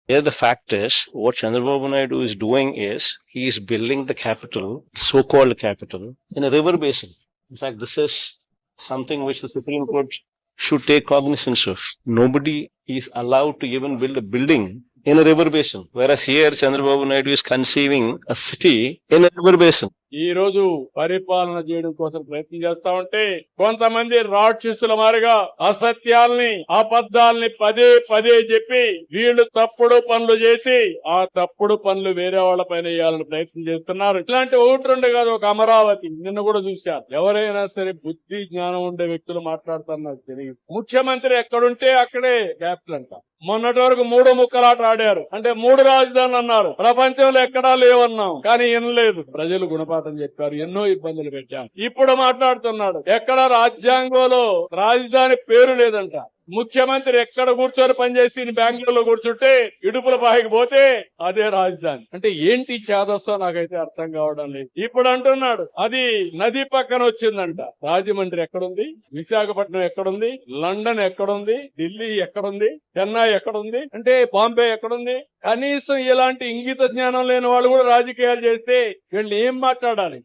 Here the fact is, what Chandrababu Naidu is doing is, he is building the capital, so-called capital, in a river basin. In fact, this is something which the Supreme Court should take cognizance of. Nobody is allowed to even build a building in a river basin. Whereas here, Chandrababu Naidu is conceiving a city in a river basin. ఈ రోజు పరిపాలన చేయడం కోసం ప్రయత్నం చేస్తా ఉంటే కొంతమంది రాక్షసుల మారిగా అసత్యాల్ని అబద్ధాల్ని పదే పదే చెప్పి వీళ్ళు తప్పుడు పనులు చేసి ఆ తప్పుడు పనులు వేరే వాళ్ళ పైన వేయాలని ప్రయత్నం చేస్తున్నారు. ఇట్లాంటి ఒకటి రెండు కాదు, ఒక అమరావతి నిన్న కూడా చూశారు. ఎవరైనా సరే బుద్ధి జ్ఞానం ఉండే వ్యక్తులు మాట్లాడుతున్నారు తెలియదు. ముఖ్యమంత్రి ఎక్కడుంటే అక్కడే క్యాపిటల్ అంట. మొన్నటి వరకు 3 ముక్కలాట ఆడారు. అంటే 3 రాజధానులు అన్నారు. ప్రపంచంలో ఎక్కడా లేవన్నాం, కానీ వినలేదు. ప్రజలు గుణపాఠం చెప్పారు, ఎన్నో ఇబ్బందులు పెట్టారు. ఇప్పుడు మాట్లాడుతున్నాడు ఎక్కడ రాజ్యాంగంలో రాజధాని పేరు లేదంట. ముఖ్యమంత్రి ఎక్కడ కూర్చొని పనిచేసి బెంగళూరులో కూర్చుంటే ఇడుపుల పాయకి పోతే అదే రాజధాని. అంటే ఏంటి చేదస్తో నాకైతే అర్థం కావడం లేదు. ఇప్పుడు అంటున్నాడు అది నది పక్కన వచ్చిందంట. రాజమండ్రి ఎక్కడుంది, విశాఖపట్నం ఎక్కడుంది, లండన్ ఎక్కడుంది, ఢిల్లీ ఎక్కడుంది, చెన్నై ఎక్కడుంది, అంటే బాంబే ఎక్కడుంది? కనీసం ఇలాంటి ఇంగిత జ్ఞానం లేని వాళ్ళు కూడా రాజకీయాలు చేస్తే వీళ్ళు ఏం మాట్లాడాలి?